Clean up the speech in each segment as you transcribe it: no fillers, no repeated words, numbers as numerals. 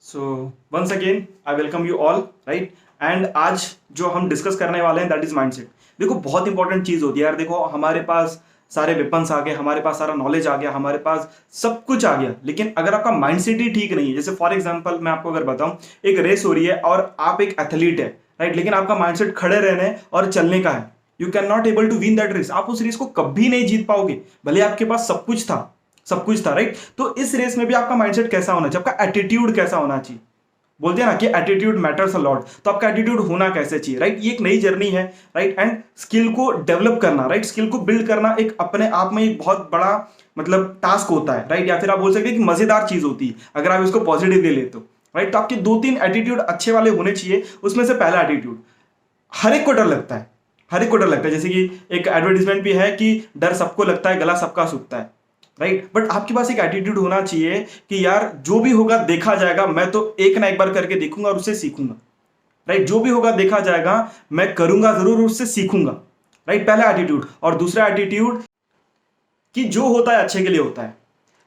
So once again I welcome you all right. And आज जो हम डिस्कस करने वाले हैं दैट इज माइंडसेट। देखो बहुत इंपॉर्टेंट चीज होती है यार। देखो हमारे पास सारे वेपन्स आ गए, हमारे पास सारा नॉलेज आ गया, हमारे पास सब कुछ आ गया, लेकिन अगर आपका माइंडसेट ही ठीक नहीं है, जैसे फॉर एग्जांपल मैं आपको अगर बताऊं, एक रेस हो रही है और आप एक एथलीट है राइट, लेकिन आपका माइंडसेट खड़े रहने और चलने का है, you can not able to win that race. आप उस रेस को कभी नहीं जीत पाओगे, भले आपके पास सब कुछ था राइट। तो इस रेस में भी आपका माइंडसेट कैसा होना चाहिए, आपका एटीट्यूड कैसा होना चाहिए। बोलते हैं ना कि एटीट्यूड मैटर्स अ लॉट, तो आपका एटीट्यूड होना कैसे चाहिए राइट। ये एक नई जर्नी है राइट। एंड स्किल को डेवलप करना राइट, स्किल को बिल्ड करना एक अपने आप में एक बहुत बड़ा मतलब टास्क होता है राइट, या फिर आप बोल सकते हैं कि मजेदार चीज होती है अगर आप इसको पॉजिटिवली ले तो राइट। तो आपके दो तीन एटीट्यूड अच्छे वाले होने चाहिए। उसमें से पहला एटीट्यूड, हर एक को डर लगता है, हर एक को डर लगता है। जैसे कि एक एडवर्टीजमेंट भी है कि डर सबको लगता है, गला सबका सूखता है राइट। बट आपके पास एक एटीट्यूड होना चाहिए कि यार जो भी होगा देखा जाएगा, मैं तो एक ना एक बार करके देखूंगा और उससे सीखूंगा राइट। जो भी होगा देखा जाएगा, मैं करूंगा जरूर, उससे सीखूंगा राइट। पहला एटीट्यूड। और दूसरा एटीट्यूड कि जो होता है अच्छे के लिए होता है।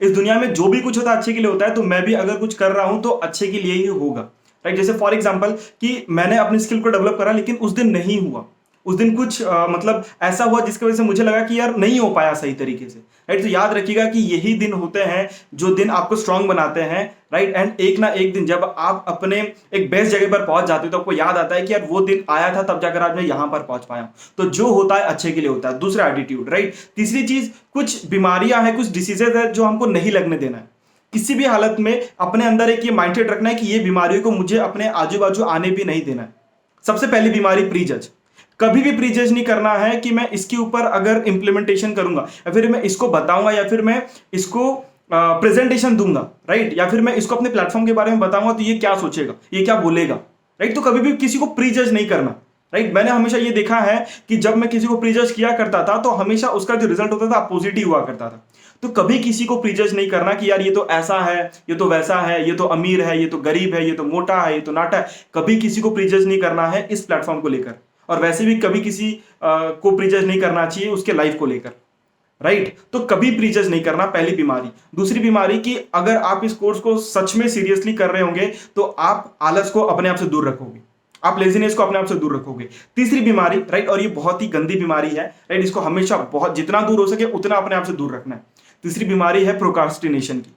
इस दुनिया में जो भी कुछ होता है अच्छे के लिए होता है, तो मैं भी अगर कुछ कर रहा हूं तो अच्छे के लिए ही होगा राइट। जैसे फॉर एग्जांपल कि मैंने अपनी स्किल को डेवलप करा, लेकिन उस दिन नहीं हुआ, उस दिन कुछ मतलब ऐसा हुआ जिसकी वजह से मुझे लगा कि यार नहीं हो पाया सही तरीके से राइट। तो याद रखिएगा कि यही दिन होते हैं जो दिन आपको स्ट्रांग बनाते हैं राइट। एंड एक ना एक दिन जब आप अपने एक बेस्ट जगह पर पहुंच जाते हो तो आपको याद आता है कि यार वो दिन आया था, तब जाकर आज मैं यहां पर पहुंच पाया हूं। तो जो होता है अच्छे के लिए होता है। दूसरा एटीट्यूड राइट। तीसरी चीज, कुछ बीमारियां हैं, कुछ डिसीजेज है जो हमको नहीं लगने देना है। किसी भी हालत में अपने अंदर एक ये माइंडसेट रखना है कि ये बीमारियों को मुझे अपने आजू बाजू आने भी नहीं देना है। सबसे पहली बीमारी प्रीजज। कभी भी प्रीजज नहीं करना है कि मैं इसके ऊपर अगर इंप्लीमेंटेशन करूंगा, या फिर मैं इसको बताऊंगा, या फिर मैं इसको प्रेजेंटेशन दूंगा राइट, या फिर मैं इसको अपने प्लेटफॉर्म के बारे में बताऊंगा तो ये क्या सोचेगा, ये क्या बोलेगा राइट। तो कभी भी किसी को प्रीजज नहीं करना राइट। मैंने हमेशा ये देखा है कि जब मैं किसी को प्रीजज किया करता था तो हमेशा उसका जो रिजल्ट होता था अपोजिट ही हुआ करता था। तो कभी किसी को प्रीजज नहीं करना कि यार ये तो ऐसा है, ये तो वैसा है, ये तो अमीर है, ये तो गरीब है, ये तो मोटा है, ये तो नाटा है। कभी किसी को प्रीजज नहीं करना है इस प्लेटफॉर्म को लेकर, और वैसे भी कभी किसी को प्रीजज नहीं करना चाहिए उसके लाइफ को लेकर राइट। तो कभी प्रीजज नहीं करना, पहली बीमारी। दूसरी बीमारी कि अगर आप इस कोर्स को सच में सीरियसली कर रहे होंगे तो आप आलस को अपने आप से दूर रखोगे, आप लेजीनेस को अपने आप से दूर रखोगे। तीसरी बीमारी राइट, और ये बहुत ही गंदी बीमारी है राइट, इसको हमेशा बहुत जितना दूर हो सके उतना अपने आप से दूर रखना है। तीसरी बीमारी है प्रोक्रास्टिनेशन की,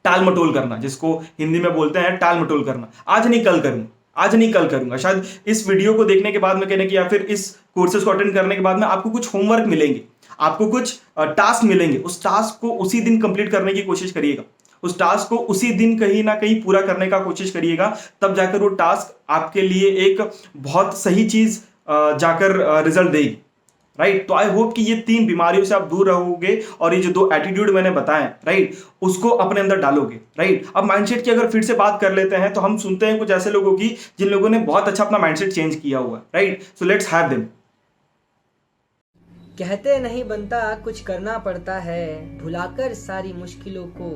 टाल मटोल करना, जिसको हिंदी में बोलते हैं टाल मटोल करना। आज नहीं कल करूंगा, आज नहीं कल करूंगा। शायद इस वीडियो को देखने के बाद में कहने की, या फिर इस कोर्सेज को अटेंड करने के बाद में आपको कुछ होमवर्क मिलेंगे, आपको कुछ टास्क मिलेंगे। उस टास्क को उसी दिन कंप्लीट करने की कोशिश करिएगा, उस टास्क को उसी दिन कहीं ना कहीं पूरा करने का कोशिश करिएगा, तब जाकर वो टास्क आपके लिए एक बहुत सही चीज जाकर रिजल्ट देगी राइट। तो आई होप कि ये तीन बीमारियों से आप दूर रहोगे और ये जो दो एटीट्यूड मैंने बताए राइट उसको अपने अंदर डालोगे राइट। अब माइंडसेट की अगर फिर से बात कर लेते हैं तो हम सुनते हैं कुछ ऐसे लोगों की जिन लोगों ने बहुत अच्छा अपना माइंडसेट चेंज किया हुआ है right. So let's have them. कहते नहीं बनता कुछ करना पड़ता है, भुलाकर सारी मुश्किलों को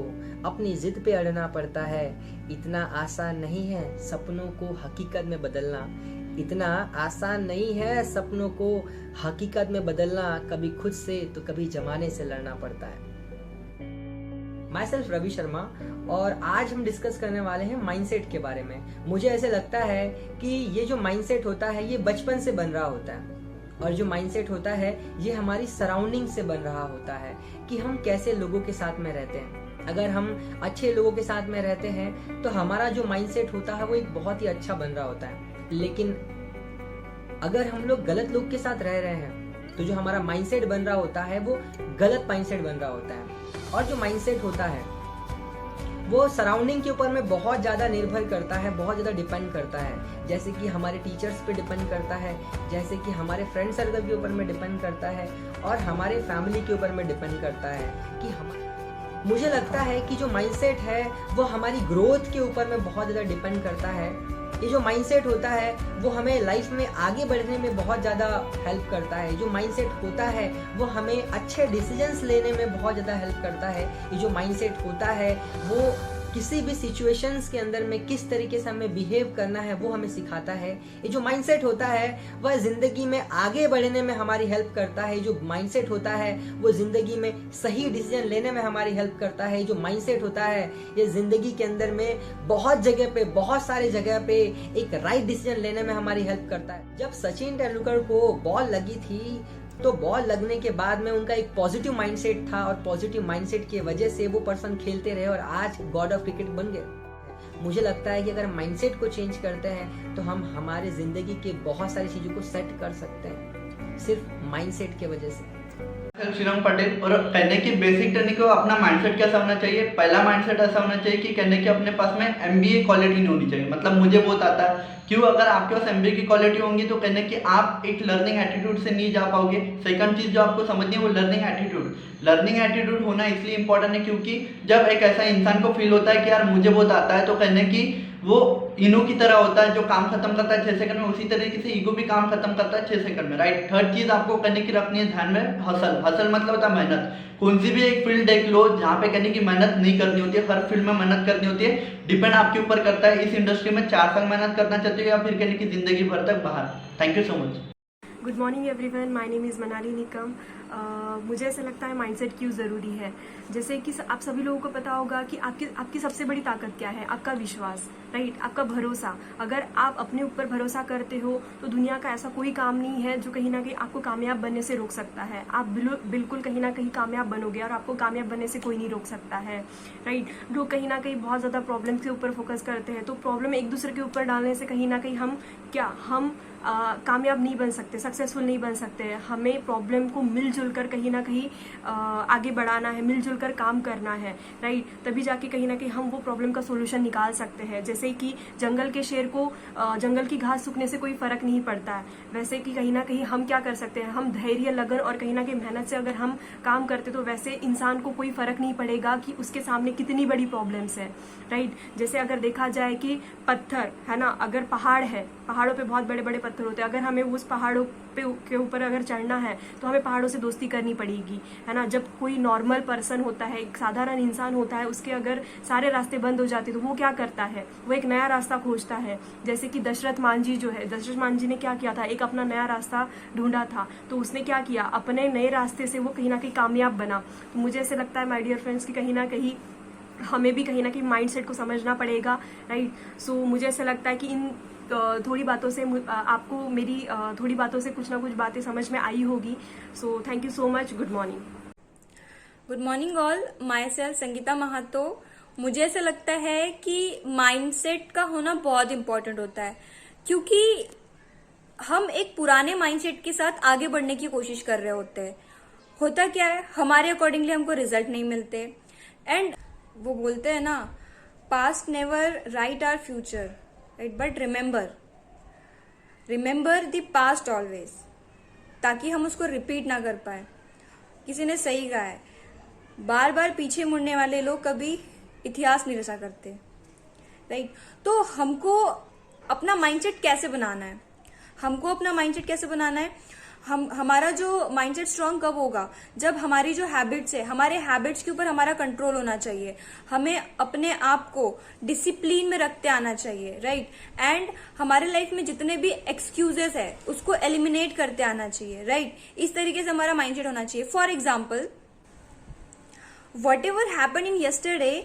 अपनी जिद पे अड़ना पड़ता है। इतना आसान नहीं है सपनों को हकीकत में बदलना, इतना आसान नहीं है सपनों को हकीकत में बदलना। कभी खुद से तो कभी जमाने से लड़ना पड़ता है। माई सेल्फ रवि शर्मा, और आज हम डिस्कस करने वाले हैं माइंडसेट के बारे में। मुझे ऐसे लगता है कि ये जो माइंडसेट होता है ये बचपन से बन रहा होता है, और जो माइंडसेट होता है ये हमारी सराउंडिंग से बन रहा होता है कि हम कैसे लोगों के साथ में रहते हैं। अगर हम अच्छे लोगों के साथ में रहते हैं तो हमारा जो माइंडसेट होता है वो एक बहुत ही अच्छा बन रहा होता है। लेकिन अगर हम लोग गलत लोग के साथ रह रहे हैं तो जो हमारा माइंडसेट बन रहा होता है वो गलत माइंडसेट बन रहा होता है। और जो माइंडसेट होता है वो सराउंडिंग के ऊपर में बहुत ज़्यादा निर्भर करता है, बहुत ज़्यादा डिपेंड करता है। जैसे कि हमारे टीचर्स पे डिपेंड करता है, जैसे कि हमारे फ्रेंड सर्कल के ऊपर में डिपेंड करता है, और हमारे फैमिली के ऊपर में डिपेंड करता है कि मुझे लगता है कि जो माइंडसेट है वो हमारी ग्रोथ के ऊपर में बहुत ज़्यादा डिपेंड करता है। ये जो माइंडसेट होता है वो हमें लाइफ में आगे बढ़ने में बहुत ज़्यादा हेल्प करता है। जो माइंडसेट होता है वो हमें अच्छे डिसीजंस लेने में बहुत ज़्यादा हेल्प करता है। ये जो माइंडसेट होता है वो किसी भी सिचुएशंस के अंदर में किस तरीके से हमें बिहेव करना है वो हमें सिखाता है। ये जो माइंडसेट होता है वह जिंदगी में आगे बढ़ने में हमारी हेल्प करता है। जो माइंडसेट होता है वो जिंदगी में सही डिसीजन लेने में हमारी हेल्प करता है। जो माइंडसेट होता है ये जिंदगी के अंदर में बहुत जगह पे, बहुत सारे जगह पे एक राइट डिसीजन लेने में हमारी हेल्प करता है। जब सचिन तेंदुलकर को बॉल लगी थी तो बॉल लगने के बाद में उनका एक पॉजिटिव माइंडसेट था और पॉजिटिव माइंडसेट की वजह से वो पर्सन खेलते रहे और आज गॉड ऑफ क्रिकेट बन गए। मुझे लगता है कि अगर माइंडसेट को चेंज करते हैं तो हम हमारे जिंदगी के बहुत सारी चीजों को सेट कर सकते हैं सिर्फ माइंडसेट की वजह से। श्रीराम पटेल। और कहने की बेसिक टर्निंग को अपना माइंडसेट कैसा होना चाहिए। पहला माइंडसेट ऐसा होना चाहिए कि कहने की अपने पास में एमबीए क्वालिटी नहीं होनी चाहिए। मतलब मुझे बहुत आता है क्यों, अगर आपके पास एमबीए की क्वालिटी होंगी तो कहने की आप एक लर्निंग एटीट्यूड से नहीं जा पाओगे। सेकंड चीज जो आपको समझनी है वो लर्निंग एटीट्यूड। लर्निंग एटीट्यूड होना इसलिए इंपॉर्टेंट है क्योंकि जब एक ऐसा इंसान को फील होता है कि यार मुझे बहुत आता है, तो कहने की वो इनो की तरह होता है जो काम खत्म करता है 6 सेकंड में, उसी तरीके से ईगो भी काम खत्म करता है 6 सेकंड में, राइट। थर्ड चीज आपको करने की रखनी है ध्यान में, हसल। हसल मतलब होता है मेहनत। कौन सी भी एक फील्ड देख लो जहाँ पे कहने की मेहनत नहीं करनी होती है, हर फील्ड में मेहनत करनी होती है। डिपेंड आपके ऊपर करता है इस इंडस्ट्री में 4 साल मेहनत करना चाहते हो या फिर कहने की जिंदगी भर तक बाहर। Thank you so much. Good morning everyone, my name is Manali Nikam. मुझे ऐसा लगता है माइंडसेट क्यों ज़रूरी है। जैसे कि आप सभी लोगों को पता होगा कि आपकी सबसे बड़ी ताकत क्या है, आपका विश्वास, राइट, आपका भरोसा। अगर आप अपने ऊपर भरोसा करते हो तो दुनिया का ऐसा कोई काम नहीं है जो कहीं ना कहीं आपको कामयाब बनने से रोक सकता है। आप बिल्कुल कहीं ना कहीं कामयाब बनोगे और आपको कामयाब बनने से कोई नहीं रोक सकता है, राइट। लोग कहीं ना कहीं बहुत ज़्यादा प्रॉब्लम के ऊपर फोकस करते हैं, तो प्रॉब्लम एक दूसरे के ऊपर डालने से कहीं ना कहीं हम कामयाब नहीं बन सकते, सक्सेसफुल नहीं बन सकते। हमें प्रॉब्लम को मिलजुल कर कहीं ना कहीं आगे बढ़ाना है, मिलजुल कर काम करना है, राइट। तभी जाके कहीं ना कहीं हम वो प्रॉब्लम का सोल्यूशन निकाल सकते हैं। जैसे कि जंगल के शेर को जंगल की घास सूखने से कोई फर्क नहीं पड़ता है, वैसे कि कहीं ना कहीं हम क्या कर सकते हैं, हम धैर्य, लगन और कहीं ना कहीं मेहनत से अगर हम काम करते तो वैसे इंसान को कोई फर्क नहीं पड़ेगा कि उसके सामने कितनी बड़ी प्रॉब्लम्स है, राइट। जैसे अगर देखा जाए कि पत्थर है ना, अगर पहाड़ है, पहाड़ों पे बहुत बड़े बड़े पत्थर होते हैं, अगर हमें उस पहाड़ों के ऊपर अगर चढ़ना है तो हमें पहाड़ों से दोस्ती करनी पड़ेगी, है ना। जब कोई नॉर्मल पर्सन होता है, एक साधारण इंसान होता है, उसके अगर सारे रास्ते बंद हो जाते तो वो क्या करता है, वो एक नया रास्ता खोजता है। जैसे कि दशरथ मांझी जो है, दशरथ मांझी ने क्या किया था, एक अपना नया रास्ता ढूंढा था, तो उसने क्या किया, अपने नए रास्ते से वो कहीं ना कहीं कामयाब बना। तो मुझे ऐसे लगता है माय डियर फ्रेंड्स कि कहीं ना कहीं हमें भी कहीं ना कहीं माइंडसेट को समझना पड़ेगा, राइट। सो मुझे ऐसा लगता है कि इन थोड़ी बातों से आपको मेरी थोड़ी बातों से कुछ ना कुछ बातें समझ में आई होगी। So thank you so much. Good morning. Good morning all, myself Sangeeta Mahato. मुझे ऐसा लगता है कि माइंडसेट का होना बहुत इंपॉर्टेंट होता है, क्योंकि हम एक पुराने माइंडसेट के साथ आगे बढ़ने की कोशिश कर रहे होते हैं। होता क्या है, हमारे अकॉर्डिंगली हमको रिजल्ट नहीं मिलते, एंड वो बोलते हैं ना, past never write our future, right, but remember the past always, ताकि हम उसको रिपीट ना कर पाए। किसी ने सही कहा है, बार बार पीछे मुड़ने वाले लोग कभी इतिहास नहीं रचा करते, राइट। तो हमको अपना माइंडसेट कैसे बनाना है, हमारा जो माइंडसेट स्ट्रांग कब होगा, जब हमारी जो हैबिट्स है, हमारे हैबिट्स के ऊपर हमारा कंट्रोल होना चाहिए। हमें अपने आप को डिसिप्लिन में रखते आना चाहिए, राइट। एंड हमारे लाइफ में जितने भी एक्सक्यूजेस है उसको एलिमिनेट करते आना चाहिए, राइट। इस तरीके से हमारा माइंडसेट होना चाहिए। For example, whatever happened in yesterday,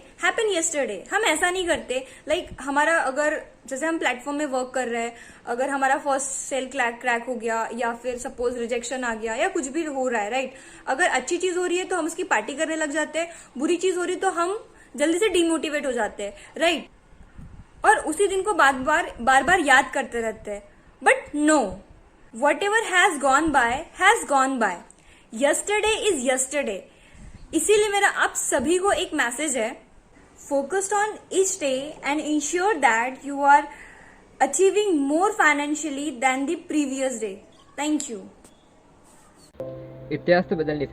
हम ऐसा नहीं करते। लाइक हमारा अगर जैसे हम प्लेटफॉर्म में वर्क कर रहे हैं, अगर हमारा फर्स्ट सेल क्रैक हो गया या फिर सपोज रिजेक्शन आ गया या कुछ भी हो रहा है, राइट। अगर अच्छी चीज हो रही है तो हम उसकी पार्टी करने लग जाते हैं, बुरी चीज हो रही है तो हम जल्दी से डिमोटिवेट हो जाते हैं, राइट। और उसी दिन को बार बार याद करते रहते हैं। But no, whatever has gone by, yesterday is yesterday। इसीलिए मेरा आप सभी को एक मैसेज है, focused on each day and ensure that you are achieving more financially than the previous day. Thank you. इतिहास तो बदल नहीं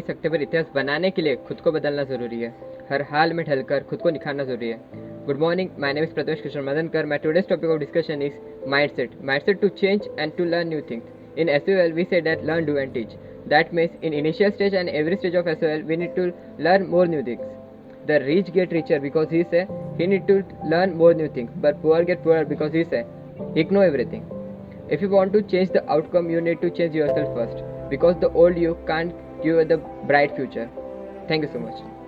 सकते, पर इतिहास बनाने के लिए खुद को बदलना जरूरी है। हर हाल में ढलकर खुद को निखारना जरूरी है। Good morning, my name is Pratosh Krishna Madankar. My today's topic of discussion is mindset to change and to learn new things. In SOL we say that learn, do and teach. That means in initial stage and every stage of SOL we need to learn more new things. The rich get richer because he say he need to learn more new things, but poor get poorer because he say he know everything. If you want to change the outcome, you need to change yourself first, because the old you can't give you the bright future. Thank you so much.